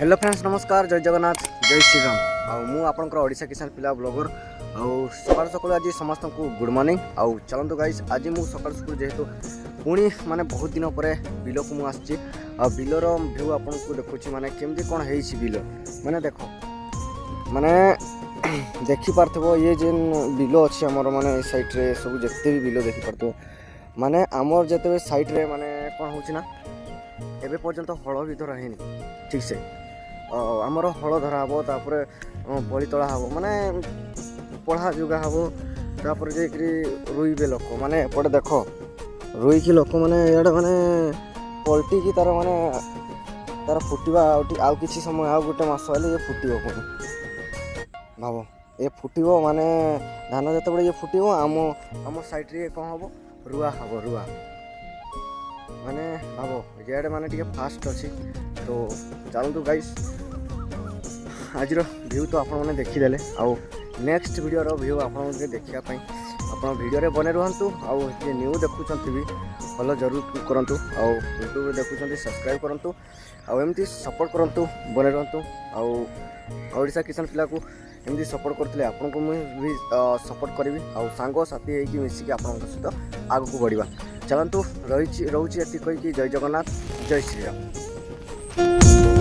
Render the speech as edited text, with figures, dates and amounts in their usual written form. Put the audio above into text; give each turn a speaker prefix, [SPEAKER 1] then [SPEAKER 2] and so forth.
[SPEAKER 1] Hello friends नमस्कार जय जगन्नाथ जय श्रीराम आउ आपंकर ओडिशा किसान पिला ब्लॉगर आउ सकाल सकाल आज समस्त को गुड मॉर्निंग आउ चलतु गाइस आज मु सकाल सकाल जेहेतु पुणी माने बहुत दिन पर बिल को मुझे बिलर भ्यू आपको देखुची माने केमती कौन है बिल माने देख माने देखिपार ये जेन बिल अच्छी आमर माने साइड्रे सब जिते भी बिल देखिपार माने आमर जिते साइड्रे माने कौन हो एबे पर्यंत हल भी धरा है ठीक से आमर हल धरा हम तापर बड़ी तला हम माने पढ़ा जुगा हम तापर जाकि रुईबे लोक माने एपटे देख रुईकी लोक माने इे माने पलटि की तार माने तार फुटवा आउ किसी समय आउ गोटे मास हेल्ले ये फुटो पुणी भाव ये फुटो माने धान जिते ये फुटो आम साइड्रे कौन हम रुआ हम रुआ माने भाव इे माने टे फास्ट अच्छी तो चलतु गाइस आज व्यू तो आपने देखीदे आउ नेक्स्ट वीडियोर व्यू आपके देखापी आप वीडियो बने रुहतु आउ न्यू देखुं भी फॉलो जरूर करूँ आउ यूट्यूब देखुं सब्सक्राइब करूँ आउ एमती सपोर्ट करूँ बने रुहतु आउ ओडिशा किसान पिला को एमती सपोर्ट करते आपन को भी सपोर्ट करी आउ सांग साथी होगी मिसिकी आप सहित आग को बढ़ा चलतु रोचे ये कहीकि जय जगन्नाथ जय श्रीराम।